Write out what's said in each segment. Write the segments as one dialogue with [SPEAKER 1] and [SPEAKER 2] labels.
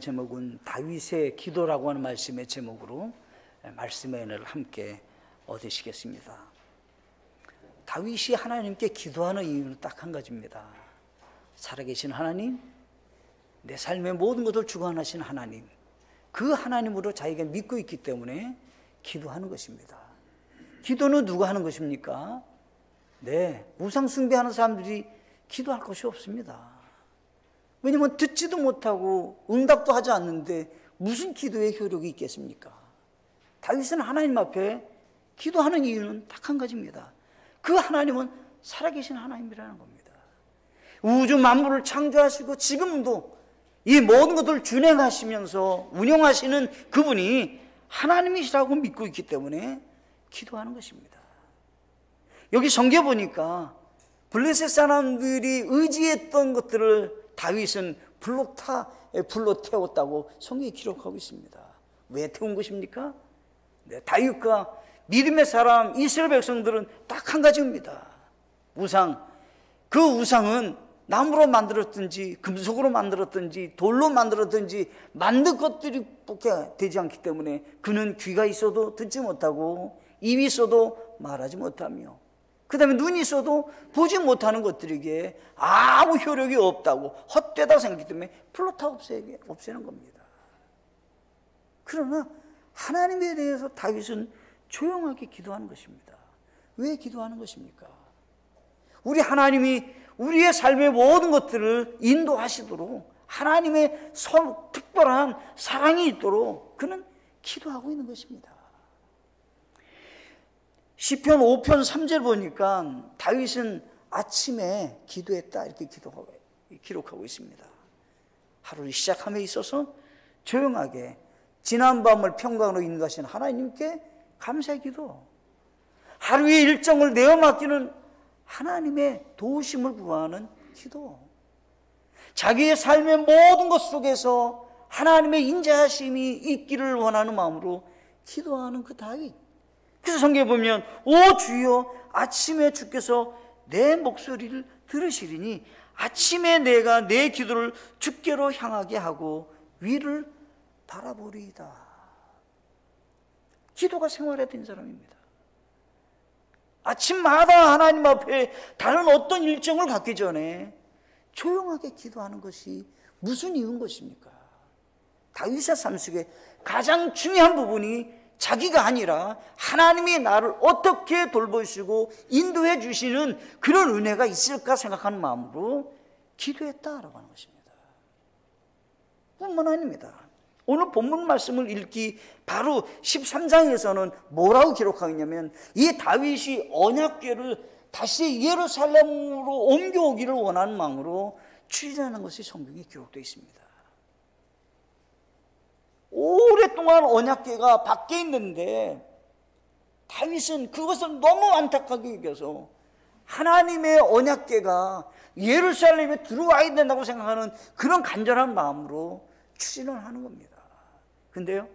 [SPEAKER 1] 말씀의 제목은 다윗의 기도라고 하는 말씀의 제목으로 말씀의 은혜를 함께 얻으시겠습니다. 다윗이 하나님께 기도하는 이유는 딱 한 가지입니다. 살아계신 하나님, 내 삶의 모든 것을 주관하신 하나님, 그 하나님으로 자기가 믿고 있기 때문에 기도하는 것입니다. 기도는 누가 하는 것입니까? 우상 숭배하는 사람들이 기도할 것이 없습니다. 왜냐하면 듣지도 못하고 응답도 하지 않는데 무슨 기도의 효력이 있겠습니까? 다윗은 하나님 앞에 기도하는 이유는 딱 한 가지입니다. 그 하나님은 살아계신 하나님이라는 겁니다. 우주 만물을 창조하시고 지금도 이 모든 것을 준행하시면서 운영하시는 그분이 하나님이시라고 믿고 있기 때문에 기도하는 것입니다. 여기 성경에 보니까 블레셋 사람들이 의지했던 것들을 다윗은 불로 태웠다고 성경이 기록하고 있습니다. 왜 태운 것입니까? 다윗과 믿음의 사람 이스라엘 백성들은 딱 한 가지입니다. 우상. 그 우상은 나무로 만들었든지 금속으로 만들었든지 돌로 만들었든지 만든 것들이 밖에 되지 않기 때문에 그는 귀가 있어도 듣지 못하고 입이 있어도 말하지 못하며 그 다음에 눈이 있어도 보지 못하는 것들에게 아무 효력이 없다고 헛되다고 생각하기 때문에 불로 타 없애는 겁니다. 그러나 하나님에 대해서 다윗은 조용하게 기도하는 것입니다. 왜 기도하는 것입니까? 우리 하나님이 우리의 삶의 모든 것들을 인도하시도록 하나님의 특별한 사랑이 있도록 그는 기도하고 있는 것입니다. 시편 5편 3절 보니까 다윗은 아침에 기도했다 이렇게 기록하고 있습니다. 하루를 시작함에 있어서 조용하게 지난 밤을 평강으로 인도하신 하나님께 감사의 기도, 하루의 일정을 내어 맡기는 하나님의 도우심을 구하는 기도, 자기의 삶의 모든 것 속에서 하나님의 인자하심이 있기를 원하는 마음으로 기도하는 그 다윗. 그래서 성경에 보면 오 주여 아침에 주께서 내 목소리를 들으시리니 아침에 내가 내 기도를 주께로 향하게 하고 위를 바라보리이다. 기도가 생활화된 사람입니다. 아침마다 하나님 앞에 다른 어떤 일정을 갖기 전에 조용하게 기도하는 것이 무슨 이유인 것입니까? 다윗의 삶 속에 가장 중요한 부분이 자기가 아니라 하나님이 나를 어떻게 돌보시고 인도해 주시는 그런 은혜가 있을까 생각하는 마음으로 기도했다라고 하는 것입니다. 뿐만 아닙니다. 오늘 본문 말씀을 읽기 바로 13장에서는 뭐라고 기록하겠냐면 이 다윗이 언약궤를 다시 예루살렘으로 옮겨오기를 원하는 마음으로 추진하는 것이 성경에 기록되어 있습니다. 오랫동안 언약궤가 밖에 있는데 다윗은 그것을 너무 안타깝게 여겨서 하나님의 언약궤가 예루살렘에 들어와야 된다고 생각하는 그런 간절한 마음으로 추진을 하는 겁니다. 근데요,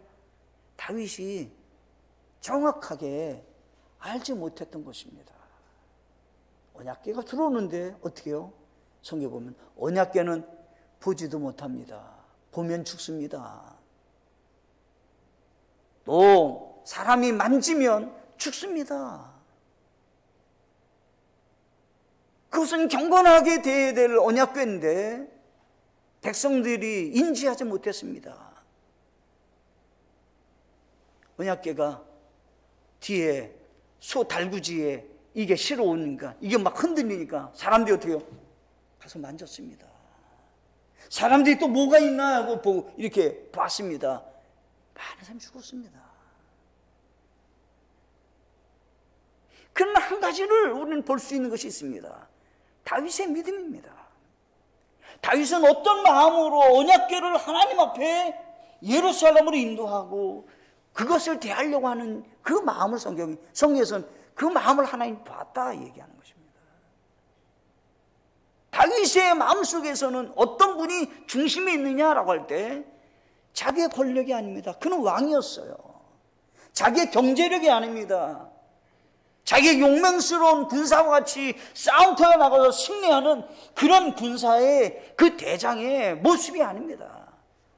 [SPEAKER 1] 다윗이 정확하게 알지 못했던 것입니다. 언약궤가 들어오는데 어떻게 해요? 성경에 보면 언약궤는 보지도 못합니다. 보면 죽습니다. 또 사람이 만지면 죽습니다. 그것은 경건하게 돼야 될 언약궤인데 백성들이 인지하지 못했습니다. 언약궤가 뒤에 소 달구지에 이게 실어 오니까 이게 막 흔들리니까 사람들이 어떻게 해요? 가서 만졌습니다. 사람들이 또 뭐가 있나 하고 보고 이렇게 봤습니다. 많은 사람이 죽었습니다. 그러나 한 가지를 우리는 볼 수 있는 것이 있습니다. 다윗의 믿음입니다. 다윗은 어떤 마음으로 언약궤를 하나님 앞에 예루살렘으로 인도하고 그것을 대하려고 하는 그 마음을 성경에서는 그 마음을 하나님 봤다 얘기하는 것입니다. 다윗의 마음속에서는 어떤 분이 중심에 있느냐라고 할 때 자기의 권력이 아닙니다. 그는 왕이었어요. 자기의 경제력이 아닙니다. 자기의 용맹스러운 군사와 같이 싸움터에 나가서 승리하는 그런 군사의 그 대장의 모습이 아닙니다.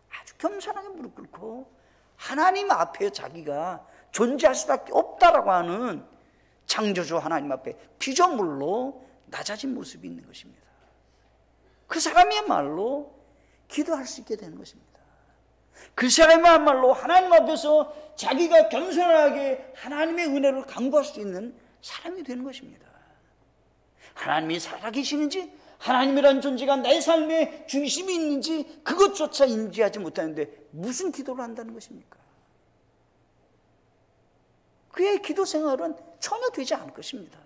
[SPEAKER 1] 아주 겸손하게 무릎 꿇고 하나님 앞에 자기가 존재할 수밖에 없다라고 하는 창조주 하나님 앞에 피조물로 낮아진 모습이 있는 것입니다. 그 사람이야말로 기도할 수 있게 되는 것입니다. 그 사람이야말로 하나님 앞에서 자기가 겸손하게 하나님의 은혜를 간구할 수 있는 사람이 되는 것입니다. 하나님이 살아계시는지, 하나님이라는 존재가 나의 삶에 중심이 있는지 그것조차 인지하지 못하는데 무슨 기도를 한다는 것입니까? 그의 기도 생활은 전혀 되지 않을 것입니다.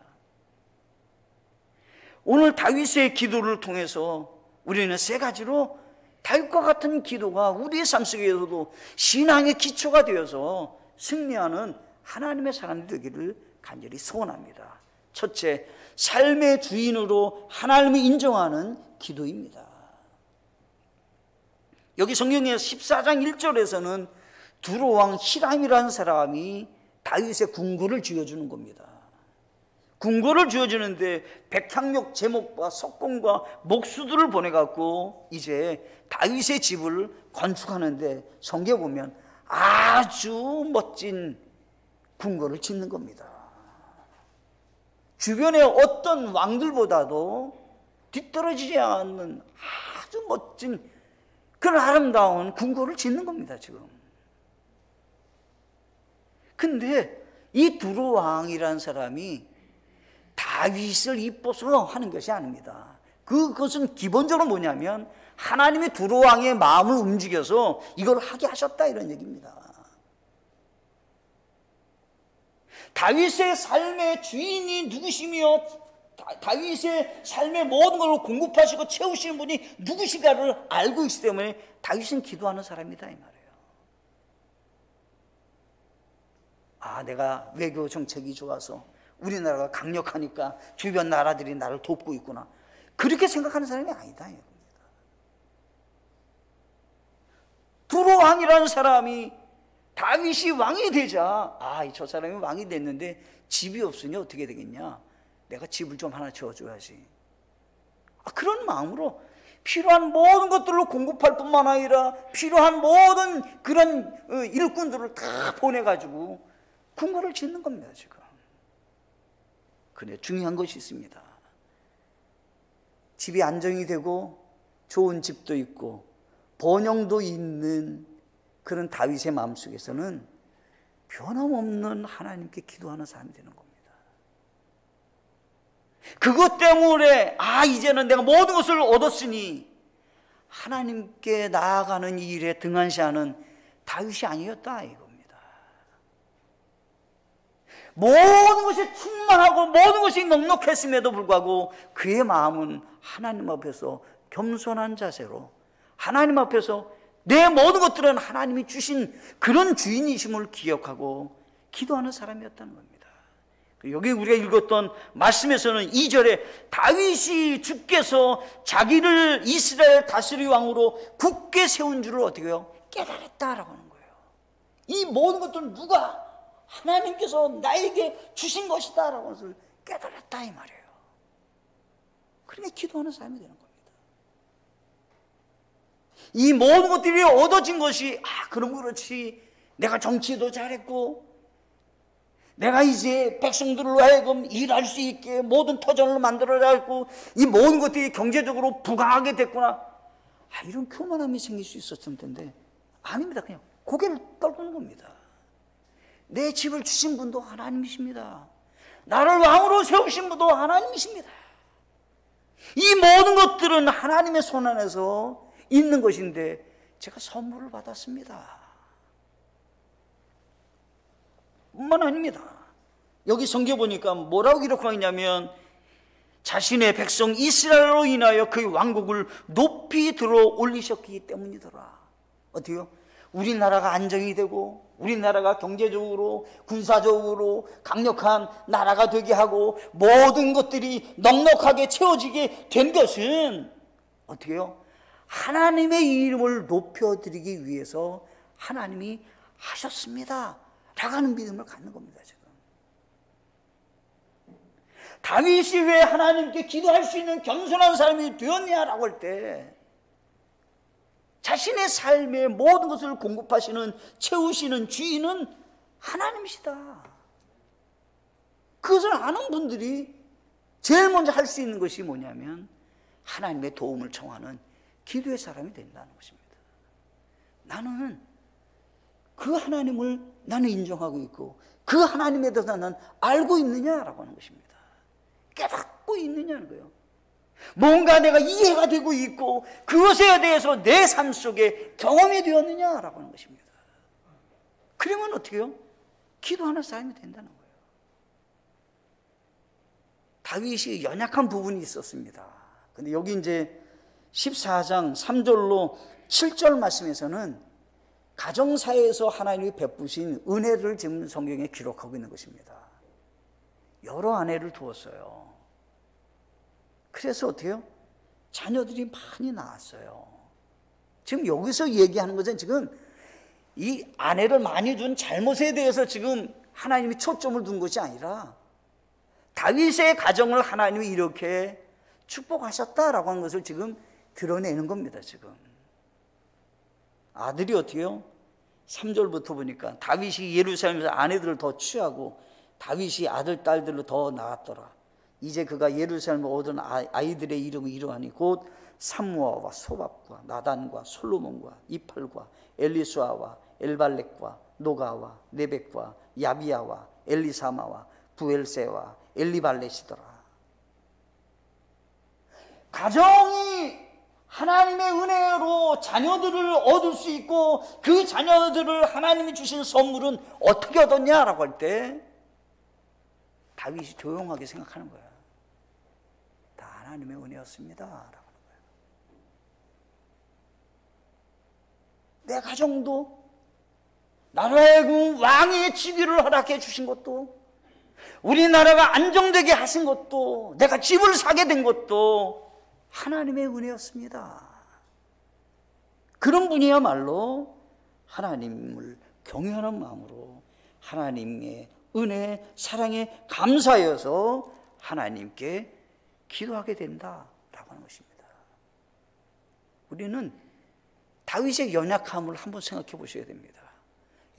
[SPEAKER 1] 오늘 다윗의 기도를 통해서 우리는 세 가지로 다윗과 같은 기도가 우리의 삶 속에서도 신앙의 기초가 되어서 승리하는 하나님의 사람이 되기를 간절히 소원합니다. 첫째, 삶의 주인으로 하나님을 인정하는 기도입니다. 여기 성경의 14장 1절에서는 두로왕 히람이라는 사람이 다윗의 궁궐을 쥐어주는 겁니다. 궁궐을 쥐어주는데 백향목 제목과 석공과 목수들을 보내갖고 이제 다윗의 집을 건축하는데 성경에 보면 아주 멋진 궁궐을 짓는 겁니다. 주변의 어떤 왕들보다도 뒤떨어지지 않는 아주 멋진 그런 아름다운 궁궐을 짓는 겁니다, 지금. 근데 이 두로왕이라는 사람이 다윗을 이뻐서 하는 것이 아닙니다. 그것은 기본적으로 뭐냐면 하나님이 두로왕의 마음을 움직여서 이걸 하게 하셨다, 이런 얘기입니다. 다윗의 삶의 주인이 누구시며 다윗의 삶의 모든 걸 공급하시고 채우시는 분이 누구신가를 알고 있기 때문에 다윗은 기도하는 사람이다, 이 말이에요. 아, 내가 외교 정책이 좋아서 우리나라가 강력하니까 주변 나라들이 나를 돕고 있구나, 그렇게 생각하는 사람이 아니다, 이겁니다. 두로왕이라는 사람이 다윗이 왕이 되자, 저 사람이 왕이 됐는데 집이 없으니 어떻게 되겠냐, 내가 집을 좀 하나 지어줘야지. 그런 마음으로 필요한 모든 것들을 공급할 뿐만 아니라 필요한 모든 그런 일꾼들을 다 보내가지고 궁궐을 짓는 겁니다, 지금. 그런데 중요한 것이 있습니다. 집이 안정이 되고 좋은 집도 있고 번영도 있는 그런 다윗의 마음속에서는 변함없는 하나님께 기도하는 사람이 되는 겁니다. 그것 때문에 이제는 내가 모든 것을 얻었으니 하나님께 나아가는 이 일에 등한시하는 다윗이 아니었다, 이겁니다. 모든 것이 충만하고 모든 것이 넉넉했음에도 불구하고 그의 마음은 하나님 앞에서 겸손한 자세로, 하나님 앞에서 내 모든 것들은 하나님이 주신 그런 주인이심을 기억하고 기도하는 사람이었다는 겁니다. 여기 우리가 읽었던 말씀에서는 2절에 다윗이 주께서 자기를 이스라엘 다스리 왕으로 굳게 세운 줄을 어떻게 해요? 깨달았다라고 하는 거예요. 이 모든 것들은 누가? 하나님께서 나에게 주신 것이다 라고 하는 것을 깨달았다, 이 말이에요. 그러니까 기도하는 사람이 되는 겁니다. 이 모든 것들이 얻어진 것이 그럼 그렇지, 내가 정치도 잘했고 내가 이제 백성들로 하여금 일할 수 있게 모든 터전을 만들어야겠고 이 모든 것들이 경제적으로 부강하게 됐구나, 이런 교만함이 생길 수 있었을 텐데 아닙니다. 그냥 고개를 떨구는 겁니다. 내 집을 주신 분도 하나님이십니다. 나를 왕으로 세우신 분도 하나님이십니다. 이 모든 것들은 하나님의 손 안에서 있는 것인데 제가 선물을 받았습니다. 뿐만 아닙니다. 여기 성경 보니까 뭐라고 기록하고 있냐면 자신의 백성 이스라엘로 인하여 그의 왕국을 높이 들어 올리셨기 때문이더라. 어때요? 우리나라가 안정이 되고 우리나라가 경제적으로 군사적으로 강력한 나라가 되게 하고 모든 것들이 넉넉하게 채워지게 된 것은 어떻게 해요? 하나님의 이름을 높여드리기 위해서 하나님이 하셨습니다 라고 하는 믿음을 갖는 겁니다. 지금 다윗이 왜 하나님께 기도할 수 있는 겸손한 사람이 되었냐라고 할 때 자신의 삶의 모든 것을 공급하시는, 채우시는 주인은 하나님이시다. 그것을 아는 분들이 제일 먼저 할 수 있는 것이 뭐냐면 하나님의 도움을 청하는 기도의 사람이 된다는 것입니다. 나는 그 하나님을 나는 인정하고 있고 그 하나님에 대해서 나는 알고 있느냐라고 하는 것입니다. 깨닫고 있느냐는 거예요. 뭔가 내가 이해가 되고 있고 그것에 대해서 내 삶 속에 경험이 되었느냐라고 하는 것입니다. 그러면 어떻게 해요? 기도하는 사람이 된다는 거예요. 다윗이 연약한 부분이 있었습니다. 근데 여기 이제 14장 3절로 7절 말씀에서는 가정사에서 하나님이 베푸신 은혜를 지금 성경에 기록하고 있는 것입니다. 여러 아내를 두었어요. 그래서 어떻게 해요? 자녀들이 많이 낳았어요. 지금 여기서 얘기하는 것은 지금 이 아내를 많이 둔 잘못에 대해서 지금 하나님이 초점을 둔 것이 아니라 다윗의 가정을 하나님이 이렇게 축복하셨다라고 하는 것을 지금 드러내는 겁니다. 지금 아들이 어떻게 해요? 3절부터 보니까 다윗이 예루살렘에서 아내들을 더 취하고 다윗이 아들 딸들로 더 낳았더라. 이제 그가 예루살렘에 얻은 아이들의 이름이 이러하니 곧 삼무아와 소밥과 나단과 솔로몬과 이팔과 엘리수아와 엘발렉과 노가와 네벡과 야비야와 엘리사마와 부엘세와 엘리발렛이더라. 가정이 하나님의 은혜로 자녀들을 얻을 수 있고 그 자녀들을 하나님이 주신 선물은 어떻게 얻었냐라고 할 때 다윗이 조용하게 생각하는 거야. 다 하나님의 은혜였습니다 라고 하는 거야. 내 가정도 나라의 그 왕의 직위를 허락해 주신 것도 우리나라가 안정되게 하신 것도 내가 집을 사게 된 것도 하나님의 은혜였습니다. 그런 분이야말로 하나님을 경외하는 마음으로 하나님의 은혜, 사랑에 감사해서 하나님께 기도하게 된다라고 하는 것입니다. 우리는 다윗의 연약함을 한번 생각해 보셔야 됩니다.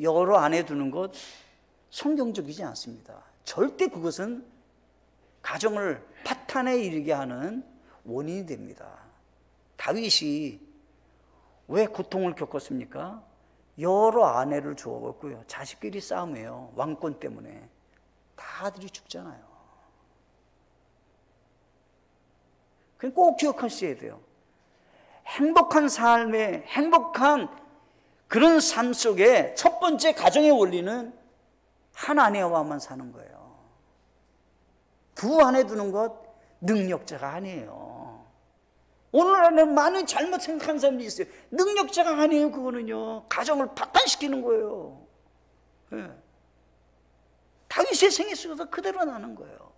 [SPEAKER 1] 여러 아내 두는 것 성경적이지 않습니다. 절대 그것은 가정을 파탄에 이르게 하는 원인이 됩니다. 다윗이 왜 고통을 겪었습니까? 여러 아내를 주었고요. 자식끼리 싸움해요. 왕권 때문에. 다 아들이 죽잖아요. 그럼 꼭 기억하셔야 돼요. 행복한 삶에, 행복한 그런 삶 속에 첫 번째 가정의 원리는 한 아내와만 사는 거예요. 두 아내 두는 것 능력자가 아니에요. 오늘날에는 많은 잘못 생각하는 사람들이 있어요. 능력자가 아니에요. 그거는요. 가정을 파탄시키는 거예요. 네. 다윗의 생애 속에서 그대로 나는 거예요.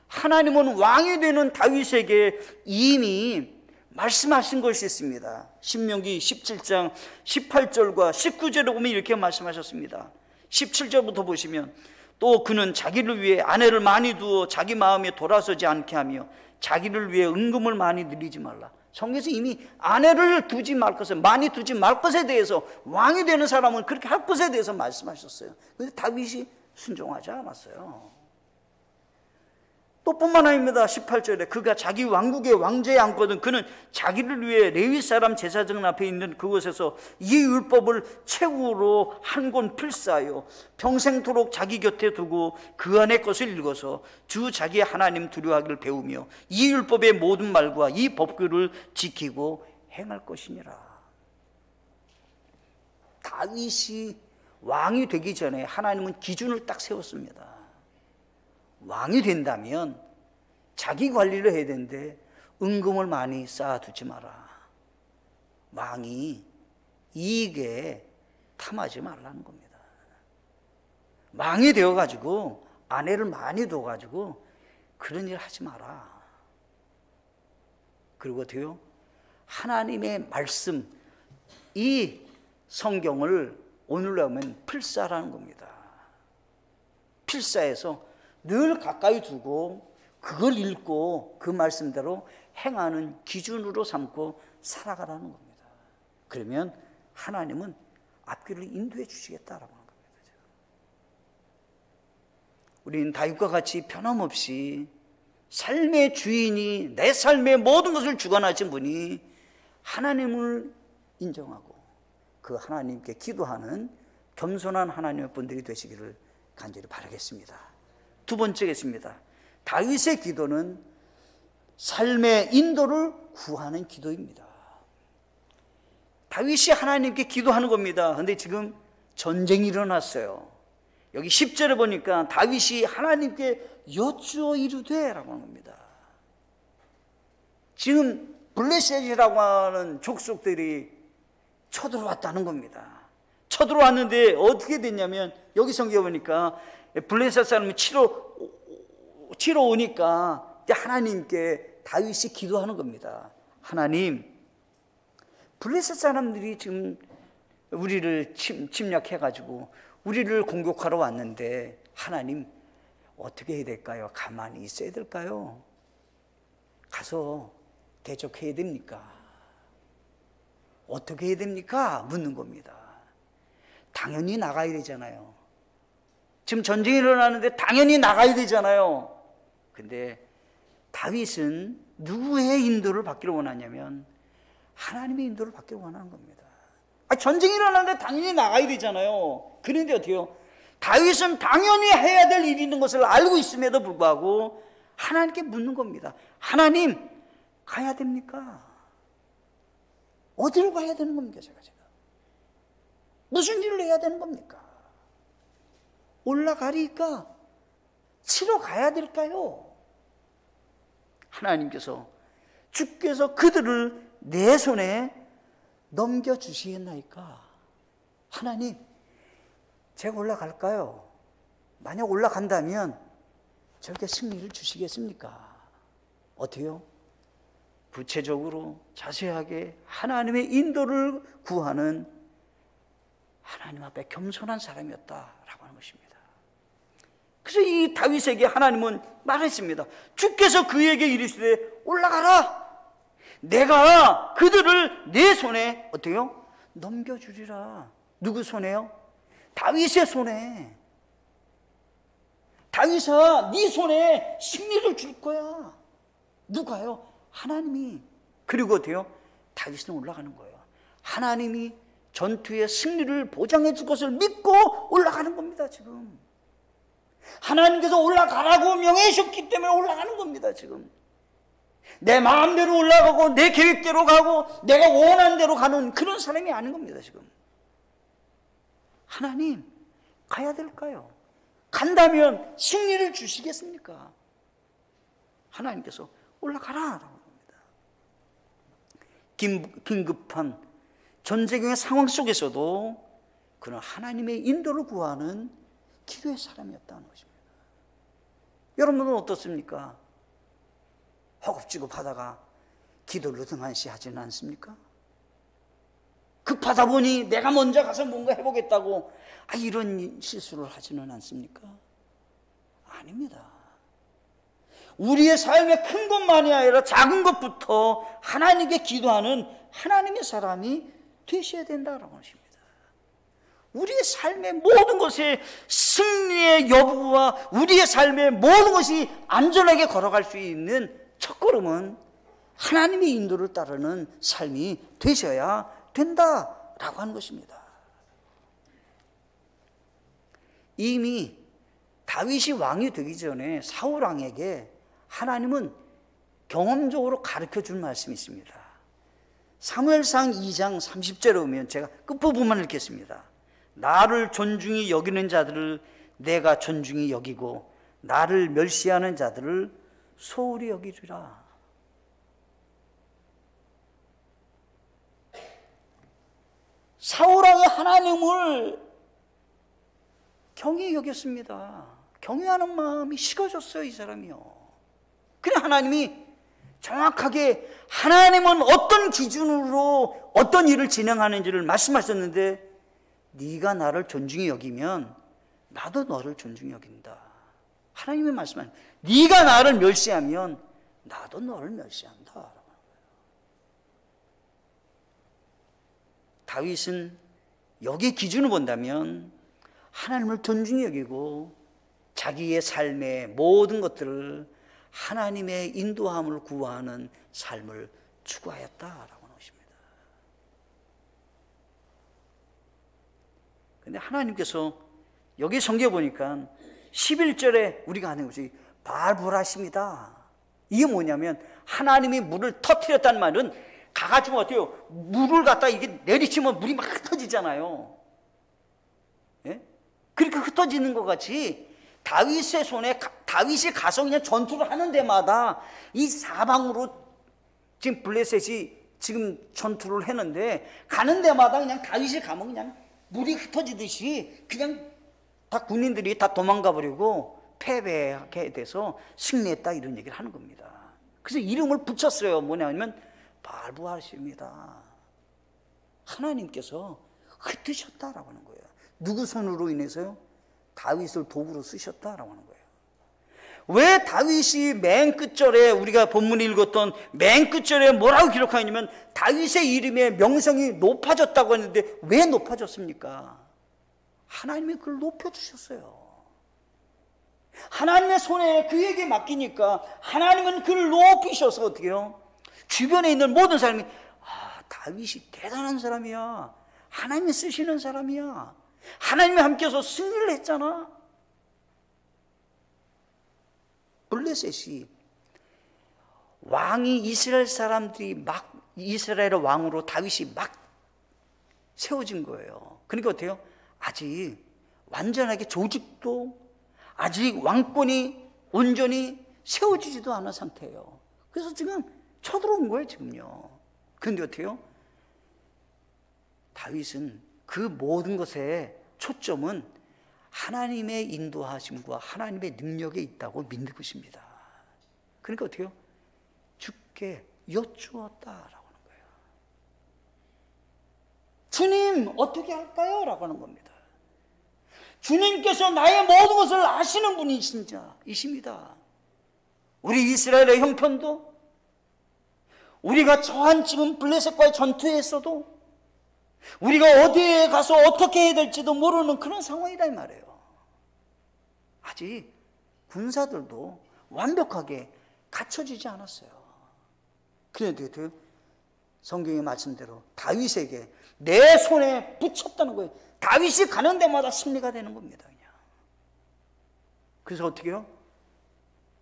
[SPEAKER 1] 하나님은 왕이 되는 다윗에게 이미 말씀하신 것이 있습니다. 신명기 17장 18절과 19절에 보면 이렇게 말씀하셨습니다. 17절부터 보시면 또 그는 자기를 위해 아내를 많이 두어 자기 마음에 돌아서지 않게 하며 자기를 위해 은금을 많이 늘리지 말라. 성경에서 이미 아내를 두지 말 것에, 많이 두지 말 것에 대해서, 왕이 되는 사람은 그렇게 할 것에 대해서 말씀하셨어요. 그런데 다윗이 순종하지 않았어요. 또 뿐만 아닙니다. 18절에 그가 자기 왕국의 왕좌에 앉거든 그는 자기를 위해 레위 사람 제사장 앞에 있는 그곳에서 이 율법을 책으로 한 권 필사하여 평생토록 자기 곁에 두고 그 안의 것을 읽어서 주 자기 하나님 두려워하기를 배우며 이 율법의 모든 말과 이 법규를 지키고 행할 것이니라. 다윗이 왕이 되기 전에 하나님은 기준을 딱 세웠습니다. 왕이 된다면 자기 관리를 해야 되는데 은금을 많이 쌓아두지 마라. 왕이 이익에 탐하지 말라는 겁니다. 왕이 되어가지고 아내를 많이 둬가지고 그런 일 하지 마라. 그리고 어때요? 하나님의 말씀, 이 성경을 오늘로 하면 필사라는 겁니다. 필사해서 늘 가까이 두고 그걸 읽고 그 말씀대로 행하는 기준으로 삼고 살아가라는 겁니다. 그러면 하나님은 앞길을 인도해 주시겠다라고 하는 겁니다. 우리는 다윗과 같이 변함없이 삶의 주인이, 내 삶의 모든 것을 주관하신 분이 하나님을 인정하고 그 하나님께 기도하는 겸손한 하나님의 분들이 되시기를 간절히 바라겠습니다. 두 번째겠습니다. 다윗의 기도는 삶의 인도를 구하는 기도입니다. 다윗이 하나님께 기도하는 겁니다. 그런데 지금 전쟁이 일어났어요. 여기 10절에 보니까 다윗이 하나님께 여쭈어 이르되 라고 하는 겁니다. 지금 블레셋이라고 하는 족속들이 쳐들어왔다는 겁니다. 쳐들어왔는데 어떻게 됐냐면 여기 성경에 보니까 블레셋 사람이 치러 오니까 하나님께 다윗이 기도하는 겁니다. 하나님, 블레셋 사람들이 지금 우리를 침략해가지고 우리를 공격하러 왔는데 하나님 어떻게 해야 될까요? 가만히 있어야 될까요? 가서 대적해야 됩니까? 어떻게 해야 됩니까? 묻는 겁니다. 당연히 나가야 되잖아요. 지금 전쟁이 일어나는데 당연히 나가야 되잖아요. 근데 다윗은 누구의 인도를 받기를 원하냐면 하나님의 인도를 받기를 원하는 겁니다. 전쟁이 일어나는데 당연히 나가야 되잖아요. 그런데 어때요? 다윗은 당연히 해야 될 일이 있는 것을 알고 있음에도 불구하고 하나님께 묻는 겁니다. 하나님, 가야 됩니까? 어디로 가야 되는 겁니까? 제가 무슨 일을 해야 되는 겁니까? 올라가리까? 치러 가야 될까요? 하나님께서, 주께서 그들을 내 손에 넘겨주시겠나이까? 하나님, 제가 올라갈까요? 만약 올라간다면 저렇게 승리를 주시겠습니까? 어때요? 구체적으로 자세하게 하나님의 인도를 구하는 하나님 앞에 겸손한 사람이었다라고 하는 것입니다. 그래서 이 다윗에게 하나님은 말했습니다. 주께서 그에게 이르시되 올라가라. 내가 그들을 내 손에 어때요? 넘겨주리라. 누구 손에요? 다윗의 손에. 다윗아, 네 손에 승리를 줄 거야. 누가요? 하나님이. 그리고 어때요? 다윗은 올라가는 거예요. 하나님이 전투의 승리를 보장해 줄 것을 믿고 올라가는 겁니다. 지금 하나님께서 올라가라고 명해 주셨기 때문에 올라가는 겁니다. 지금 내 마음대로 올라가고 내 계획대로 가고 내가 원하는 대로 가는 그런 사람이 아닌 겁니다. 지금 하나님, 가야 될까요? 간다면 승리를 주시겠습니까? 하나님께서 올라가라라고 합니다. 긴급한 전쟁의 상황 속에서도 그는 하나님의 인도를 구하는 기도의 사람이었다는 것입니다. 여러분은 어떻습니까? 허겁지겁 하다가 기도를 등한시 하지는 않습니까? 급하다 보니 내가 먼저 가서 뭔가 해보겠다고 이런 실수를 하지는 않습니까? 아닙니다. 우리의 삶의 큰 것만이 아니라 작은 것부터 하나님께 기도하는 하나님의 사람이 되셔야 된다라고 하십니다. 우리의 삶의 모든 것에 승리의 여부와 우리의 삶의 모든 것이 안전하게 걸어갈 수 있는 첫걸음은 하나님의 인도를 따르는 삶이 되셔야 된다라고 하는 것입니다. 이미 다윗이 왕이 되기 전에 사울 왕에게 하나님은 경험적으로 가르쳐준 말씀이 있습니다. 사무엘상 2장 30절에 보면 제가 끝부분만 읽겠습니다. 나를 존중히 여기는 자들을 내가 존중히 여기고 나를 멸시하는 자들을 소홀히 여기리라. 사울왕이 하나님을 경히 여겼습니다. 경외하는 마음이 식어졌어요, 이 사람이요. 그래 하나님이 정확하게 하나님은 어떤 기준으로 어떤 일을 진행하는지를 말씀하셨는데 네가 나를 존중히 여기면 나도 너를 존중히 여긴다. 하나님의 말씀은 네가 나를 멸시하면 나도 너를 멸시한다. 다윗은 여기 기준을 본다면 하나님을 존중히 여기고 자기의 삶의 모든 것들을 하나님의 인도함을 구하는 삶을 추구하였다라고 하는 것입니다. 그런데 하나님께서 여기 성경에 보니까 11절에 우리가 하는 것이 발불하십니다. 이게 뭐냐면 하나님이 물을 터뜨렸다는 말은 가가지고 어때요? 물을 갖다 이게 내리치면 물이 막 흩어지잖아요. 예? 그렇게 흩어지는 것 같이 다윗의 손에 다윗이 가서 그냥 전투를 하는 데마다 이 사방으로 지금 블레셋이 지금 전투를 했는데 가는 데마다 그냥 다윗이 가면 그냥 물이 흩어지듯이 그냥 다 군인들이 다 도망가 버리고 패배하게 돼서 승리했다 이런 얘기를 하는 겁니다. 그래서 이름을 붙였어요. 뭐냐면 발부하십니다. 하나님께서 흩으셨다라고 하는 거예요. 누구 손으로 인해서요? 다윗을 도구로 쓰셨다라고 하는 거예요. 왜 다윗이 맨 끝절에 우리가 본문 읽었던 맨 끝절에 뭐라고 기록하냐면 다윗의 이름의 명성이 높아졌다고 했는데 왜 높아졌습니까? 하나님이 그걸 높여주셨어요. 하나님의 손에 그에게 맡기니까 하나님은 그를 높이셔서 어떻게 해요? 주변에 있는 모든 사람이 다윗이 대단한 사람이야. 하나님이 쓰시는 사람이야. 하나님이 함께해서 승리를 했잖아. 블레셋이 왕이 이스라엘 사람들이 막 이스라엘의 왕으로 다윗이 막 세워진 거예요. 그러니까 어때요? 아직 완전하게 조직도 아직 왕권이 온전히 세워지지도 않은 상태예요. 그래서 지금 쳐들어온 거예요 지금요. 그런데 어때요? 다윗은 그 모든 것의 초점은 하나님의 인도하심과 하나님의 능력에 있다고 믿는 것입니다. 그러니까 어떻게 해요? 주께 여쭈었다라고 하는 거예요. 주님 어떻게 할까요? 라고 하는 겁니다. 주님께서 나의 모든 것을 아시는 분이십니다. 우리 이스라엘의 형편도 우리가 처한 지금 블레셋과의 전투에서도 우리가 어디에 가서 어떻게 해야 될지도 모르는 그런 상황이다 이 말이에요. 아직 군사들도 완벽하게 갖춰지지 않았어요. 그런데 어떻게 돼요? 성경의 말씀대로 다윗에게 내 손에 붙였다는 거예요. 다윗이 가는 데마다 승리가 되는 겁니다. 그냥. 그래서 어떻게 해요?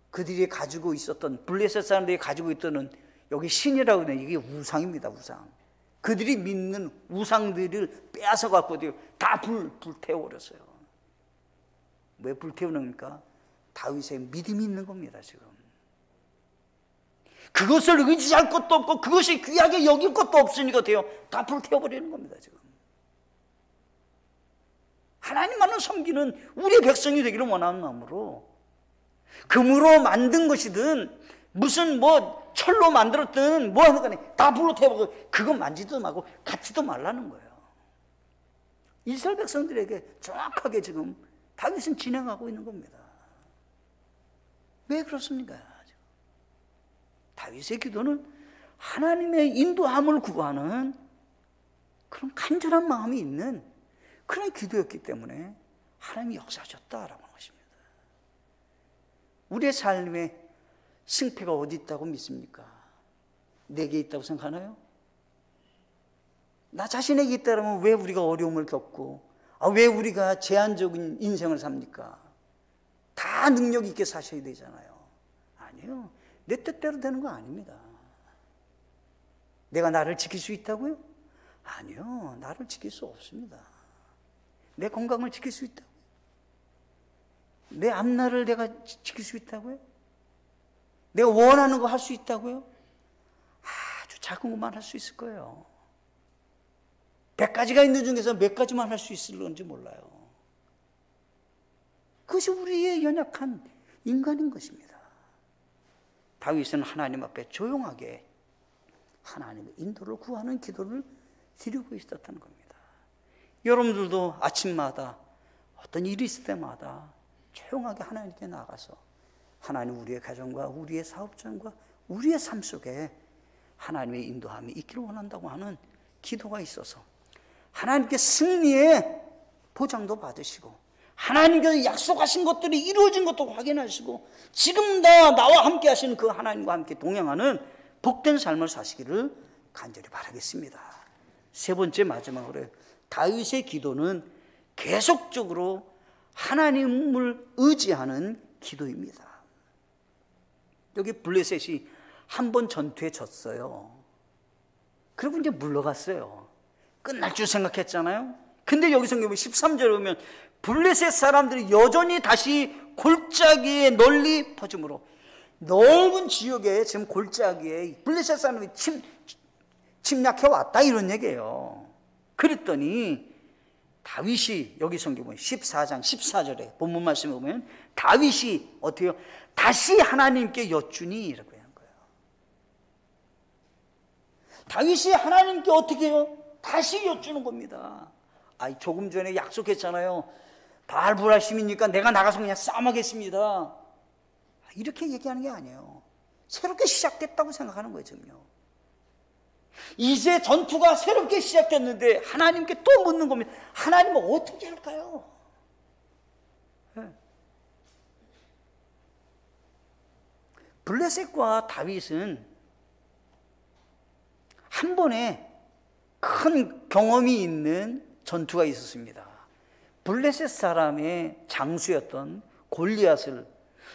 [SPEAKER 1] 그들이 가지고 있었던 블레셋 사람들이 가지고 있던 여기 신이라고 하는 이게 우상입니다. 우상. 그들이 믿는 우상들을 빼앗아 갖고 다 불태워버렸어요. 왜 불태우는가? 다윗의 믿음이 있는 겁니다. 지금 그것을 의지할 것도 없고 그것이 귀하게 여길 것도 없으니까 다 불태워버리는 겁니다. 지금 하나님만을 섬기는 우리의 백성이 되기를 원하는 마음으로 금으로 만든 것이든 무슨 철로 만들었든 뭐 하는 거니 다 불로 태우고 그거 만지도 말고 갖지도 말라는 거예요. 이스라엘 백성들에게 정확하게 지금 다윗은 진행하고 있는 겁니다. 왜 그렇습니까? 다윗의 기도는 하나님의 인도함을 구하는 그런 간절한 마음이 있는 그런 기도였기 때문에 하나님이 역사하셨다라고 하는 것입니다. 우리의 삶에 승패가 어디 있다고 믿습니까? 내게 있다고 생각하나요? 나 자신에게 있다면 왜 우리가 어려움을 겪고 왜 우리가 제한적인 인생을 삽니까? 다 능력 있게 사셔야 되잖아요. 아니요. 내 뜻대로 되는 거 아닙니다. 내가 나를 지킬 수 있다고요? 아니요. 나를 지킬 수 없습니다. 내 건강을 지킬 수 있다고요? 내 앞날을 내가 지킬 수 있다고요? 내가 원하는 거 할 수 있다고요? 아주 작은 것만 할 수 있을 거예요. 100가지가 있는 중에서 몇 가지만 할 수 있을런지 몰라요. 그것이 우리의 연약한 인간인 것입니다. 다윗은 하나님 앞에 조용하게 하나님의 인도를 구하는 기도를 드리고 있었다는 겁니다. 여러분들도 아침마다 어떤 일이 있을 때마다 조용하게 하나님께 나가서 하나님 우리의 가정과 우리의 사업장과 우리의 삶 속에 하나님의 인도함이 있기를 원한다고 하는 기도가 있어서 하나님께 승리의 보장도 받으시고 하나님께서 약속하신 것들이 이루어진 것도 확인하시고 지금 다 나와 함께 하시는 그 하나님과 함께 동행하는 복된 삶을 사시기를 간절히 바라겠습니다. 세 번째 마지막으로 다윗의 기도는 계속적으로 하나님을 의지하는 기도입니다. 여기 블레셋이 한 번 전투에 졌어요. 그리고 이제 물러갔어요. 끝날 줄 생각했잖아요. 근데 여기서 13절에 보면 블레셋 사람들이 여전히 다시 골짜기에 널리 퍼짐으로 넓은 지역에 지금 골짜기에 블레셋 사람이 침략해 왔다 이런 얘기예요. 그랬더니 다윗이 여기 성경 보면 14장 14절에 본문 말씀에 보면 다윗이 어떻게 해요? 다시 하나님께 여쭈니 이라고 한 거예요. 다윗이 하나님께 어떻게 해요? 다시 여쭈는 겁니다. 조금 전에 약속했잖아요. 바알불하심이니까 내가 나가서 그냥 싸움하겠습니다. 이렇게 얘기하는 게 아니에요. 새롭게 시작됐다고 생각하는 거예요, 지금요. 이제 전투가 새롭게 시작됐는데 하나님께 또 묻는 겁니다. 하나님은 어떻게 할까요? 네. 블레셋과 다윗은 한 번에 큰 경험이 있는 전투가 있었습니다. 블레셋 사람의 장수였던 골리앗을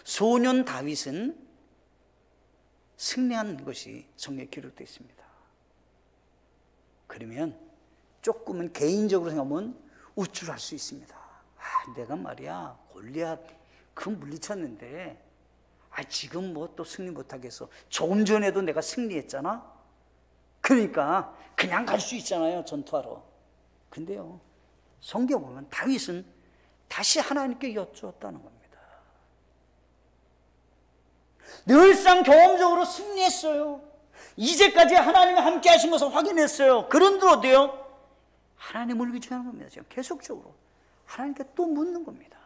[SPEAKER 1] 소년 다윗은 승리한 것이 성경에 기록되어 있습니다. 그러면 조금은 개인적으로 생각하면 우쭐할 수 있습니다. 내가 말이야 골리앗 그 물리쳤는데 지금 뭐 또 승리 못하겠어. 조금 전에도 내가 승리했잖아. 그러니까 그냥 갈 수 있잖아요, 전투하러. 근데요, 성경 보면 다윗은 다시 하나님께 여쭈었다는 겁니다. 늘상 경험적으로 승리했어요. 이제까지 하나님과 함께 하신 것을 확인했어요. 그런데 어때요? 하나님을 의지하는 겁니다. 지금 계속적으로 하나님께 또 묻는 겁니다.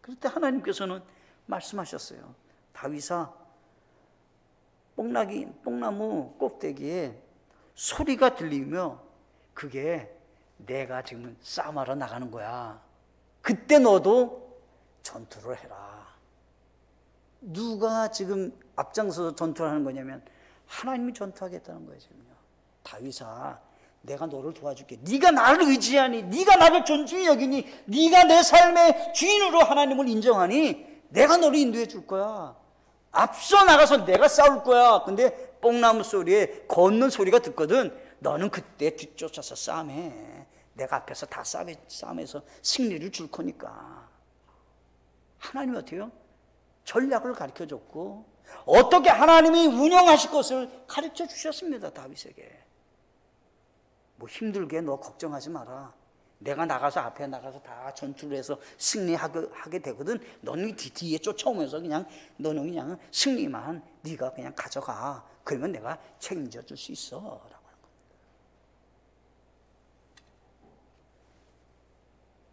[SPEAKER 1] 그럴 때 하나님께서는 말씀하셨어요. 다윗아, 뽕나무 꼭대기에 소리가 들리며 그게 내가 지금 싸움하러 나가는 거야. 그때 너도 전투를 해라. 누가 지금 앞장서서 전투를 하는 거냐면 하나님이 전투하겠다는 거예요. 지금요. 다윗아, 내가 너를 도와줄게. 네가 나를 의지하니, 네가 나를 존중히 여기니, 네가 내 삶의 주인으로 하나님을 인정하니 내가 너를 인도해 줄 거야. 앞서 나가서 내가 싸울 거야. 근데 뽕나무 소리에 걷는 소리가 듣거든. 너는 그때 뒤쫓아서 싸움해. 내가 앞에서 다 싸움해서 승리를 줄 거니까. 하나님이 어떻게 해요? 전략을 가르쳐줬고 어떻게 하나님이 운영하실 것을 가르쳐 주셨습니다. 다윗에게. 뭐 힘들게 너 걱정하지 마라. 내가 나가서 앞에 나가서 다 전투를 해서 승리하게 되거든. 너는 뒤에 쫓아오면서 너는 그냥 승리만 네가 그냥 가져가. 그러면 내가 책임져 줄 수 있어. 라고 하는 겁니다.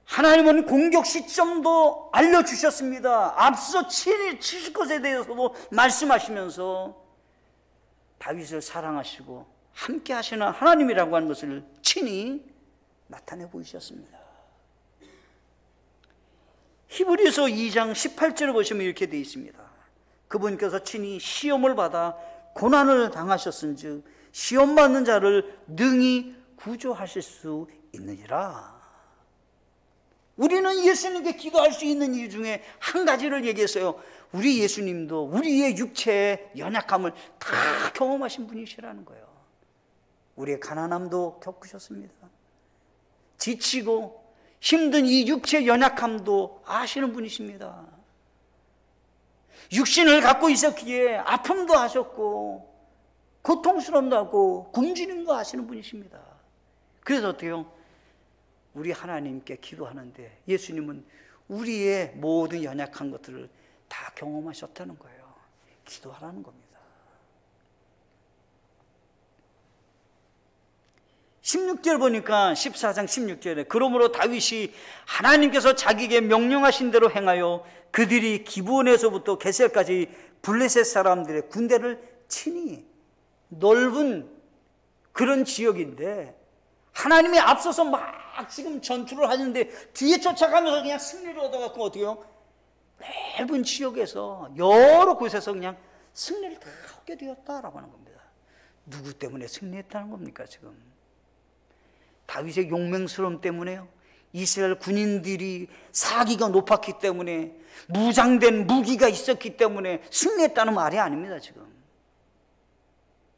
[SPEAKER 1] 하나님은 공격 시점도 알려주셨습니다. 앞서 치실 것에 대해서도 말씀하시면서 다윗을 사랑하시고 함께 하시는 하나님이라고 하는 것을 친히 나타내 보이셨습니다. 히브리서 2장 18절을 보시면 이렇게 되어 있습니다. 그분께서 친히 시험을 받아 고난을 당하셨은즉 시험 받는 자를 능히 구조하실 수 있느니라. 우리는 예수님께 기도할 수 있는 이유 중에 한 가지를 얘기했어요. 우리 예수님도 우리의 육체의 연약함을 다 경험하신 분이시라는 거예요. 우리의 가난함도 겪으셨습니다. 지치고 힘든 이 육체의 연약함도 아시는 분이십니다. 육신을 갖고 있었기에 아픔도 하셨고 고통스러움도 하고 굶주림도 하시는 분이십니다. 그래서 어때요? 우리 하나님께 기도하는데 예수님은 우리의 모든 연약한 것들을 다 경험하셨다는 거예요. 기도하라는 겁니다. 16절 보니까 14장 16절에 그러므로 다윗이 하나님께서 자기에게 명령하신 대로 행하여 그들이 기브온에서부터 게셀까지 블레셋 사람들의 군대를 친히 넓은 그런 지역인데 하나님이 앞서서 막 지금 전투를 하는데 뒤에 쫓아가면서 그냥 승리를 얻어갖고 어떻게 해요? 넓은 지역에서 여러 곳에서 그냥 승리를 다 얻게 되었다라고 하는 겁니다. 누구 때문에 승리했다는 겁니까 지금? 다윗의 용맹스러움 때문에요? 이스라엘 군인들이 사기가 높았기 때문에, 무장된 무기가 있었기 때문에 승리했다는 말이 아닙니다 지금.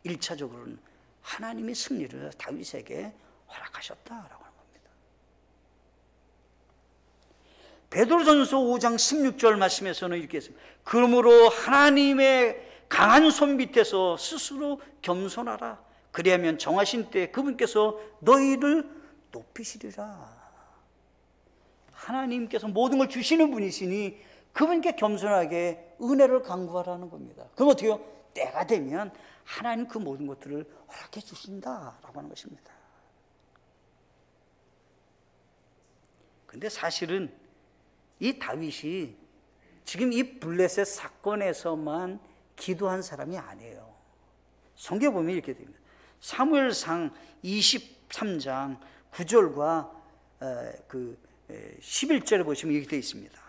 [SPEAKER 1] 1차적으로는 하나님이 승리를 다윗에게 허락하셨다라고 하는 겁니다. 베드로전서 5장 16절 말씀에서는 이렇게 했습니다. 그러므로 하나님의 강한 손 밑에서 스스로 겸손하라. 그리하면 정하신 때 그분께서 너희를 높이시리라. 하나님께서 모든 걸 주시는 분이시니 그분께 겸손하게 은혜를 간구하라는 겁니다. 그럼 어떻게 해요? 때가 되면 하나님 그 모든 것들을 허락해 주신다라고 하는 것입니다. 근데 사실은 이 다윗이 지금 이 블레셋 사건에서만 기도한 사람이 아니에요. 성경에 보면 이렇게 됩니다. 사무엘상 23장 9절과 11절에 보시면 이렇게 되어 있습니다.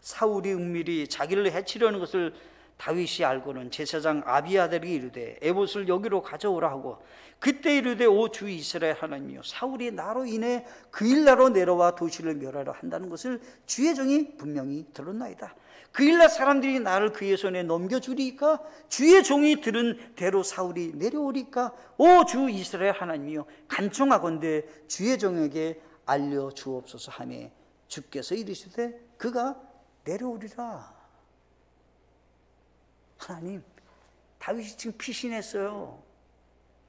[SPEAKER 1] 사울이 은밀히 자기를 해치려는 것을 다윗이 알고는 제사장 아비아달에게 이르되 에봇을 여기로 가져오라 하고, 그때 이르되 오 주 이스라엘 하나님이여, 사울이 나로 인해 그 일나로 내려와 도시를 멸하려 한다는 것을 주의 종이 분명히 들었나이다. 그 일날 사람들이 나를 그의 손에 넘겨주리까? 주의 종이 들은 대로 사울이 내려오리까? 오 주 이스라엘 하나님이여, 간청하건대 주의 종에게 알려주옵소서 하매 주께서 이르시되 그가 내려오리라. 하나님, 다윗이 지금 피신했어요.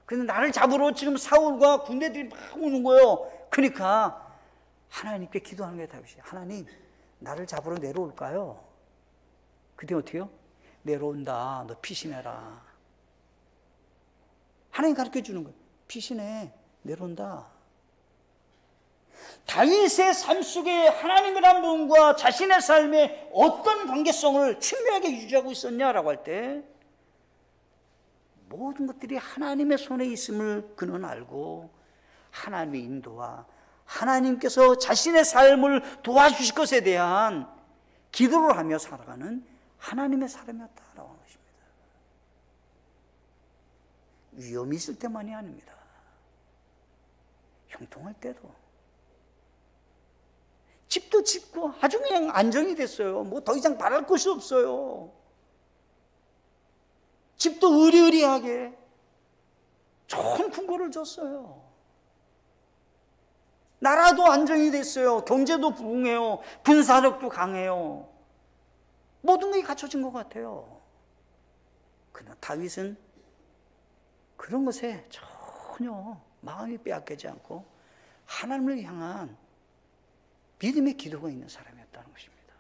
[SPEAKER 1] 근데 나를 잡으러 지금 사울과 군대들이 막 오는 거예요. 그러니까 하나님께 기도하는 거예요, 다윗이. 하나님, 나를 잡으러 내려올까요? 그때 어떻게 해요? 내려온다. 너 피신해라. 하나님 가르쳐 주는 거예요. 피신해. 내려온다. 다윗의 삶 속에 하나님이란 분과 자신의 삶에 어떤 관계성을 친밀하게 유지하고 있었냐라고 할 때, 모든 것들이 하나님의 손에 있음을 그는 알고 하나님의 인도와 하나님께서 자신의 삶을 도와주실 것에 대한 기도를 하며 살아가는 하나님의 사람이었다라고 하는 것입니다. 위험이 있을 때만이 아닙니다. 형통할 때도. 집도 짓고 아주 그냥 안정이 됐어요. 뭐 더 이상 바랄 것이 없어요. 집도 의리의리하게 좋은 궁궐을 줬어요. 나라도 안정이 됐어요. 경제도 부흥해요. 군사력도 강해요. 모든 것이 갖춰진 것 같아요. 그러나 다윗은 그런 것에 전혀 마음이 빼앗기지 않고 하나님을 향한 믿음의 기도가 있는 사람이었다는 것입니다.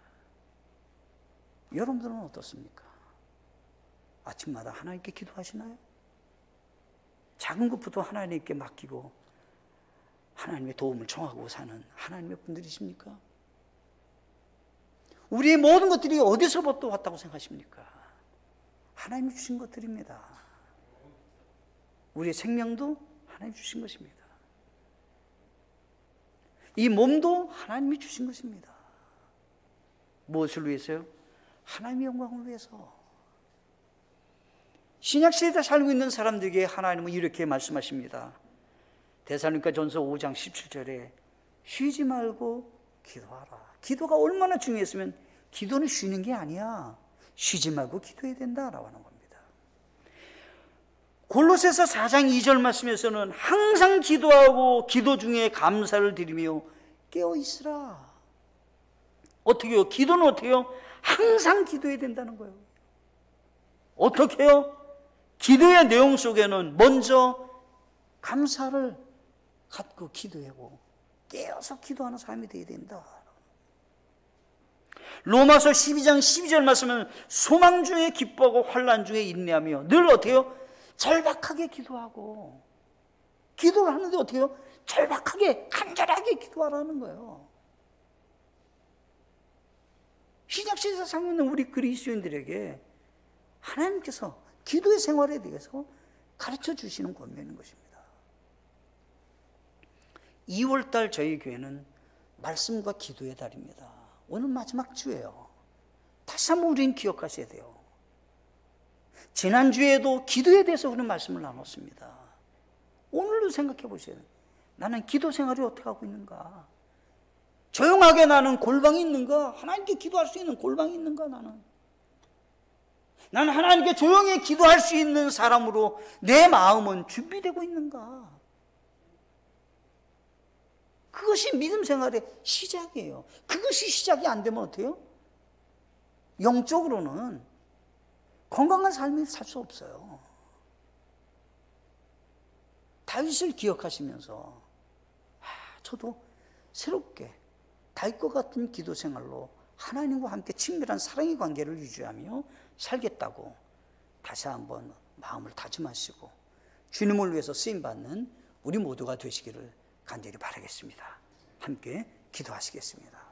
[SPEAKER 1] 여러분들은 어떻습니까? 아침마다 하나님께 기도하시나요? 작은 것부터 하나님께 맡기고 하나님의 도움을 청하고 사는 하나님의 분들이십니까? 우리의 모든 것들이 어디서부터 왔다고 생각하십니까? 하나님이 주신 것들입니다. 우리의 생명도 하나님이 주신 것입니다. 이 몸도 하나님이 주신 것입니다. 무엇을 위해서요? 하나님의 영광을 위해서. 신약시대에 살고 있는 사람들에게 하나님은 이렇게 말씀하십니다. 데살로니가전서 5장 17절에 쉬지 말고 기도하라. 기도가 얼마나 중요했으면 기도는 쉬는 게 아니야. 쉬지 말고 기도해야 된다라고 하는 겁니다. 골로새서 4장 2절 말씀에서는 항상 기도하고 기도 중에 감사를 드리며 깨어 있으라. 어떻게 해요? 기도는 어떻게 해요? 항상 기도해야 된다는 거예요. 어떻게 해요? 기도의 내용 속에는 먼저 감사를 갖고 기도하고 깨어서 기도하는 삶이 되어야 된다. 로마서 12장 12절 말씀은 소망 중에 기뻐하고 환난 중에 인내하며 늘 어떻게 해요? 절박하게 기도하고, 기도를 하는데 어떻게 해요? 절박하게 간절하게 기도하라는 거예요. 신약시대에서 살고 있는 우리 그리스도인들에게 하나님께서 기도의 생활에 대해서 가르쳐 주시는 권면인 것입니다. 2월달 저희 교회는 말씀과 기도의 달입니다. 오늘 마지막 주예요. 다시 한번 우리는 기억하셔야 돼요. 지난주에도 기도에 대해서 우리는 말씀을 나눴습니다. 오늘도 생각해 보셔야 돼요. 나는 기도 생활이 어떻게 하고 있는가? 조용하게 나는 골방이 있는가? 하나님께 기도할 수 있는 골방이 있는가? 나는 하나님께 조용히 기도할 수 있는 사람으로 내 마음은 준비되고 있는가? 그것이 믿음 생활의 시작이에요. 그것이 시작이 안 되면 어때요? 영적으로는 건강한 삶을 살 수 없어요. 다윗을 기억하시면서 저도 새롭게 다윗과 같은 기도 생활로 하나님과 함께 친밀한 사랑의 관계를 유지하며 살겠다고 다시 한번 마음을 다짐하시고 주님을 위해서 쓰임받는 우리 모두가 되시기를 간절히 바라겠습니다. 함께 기도하시겠습니다.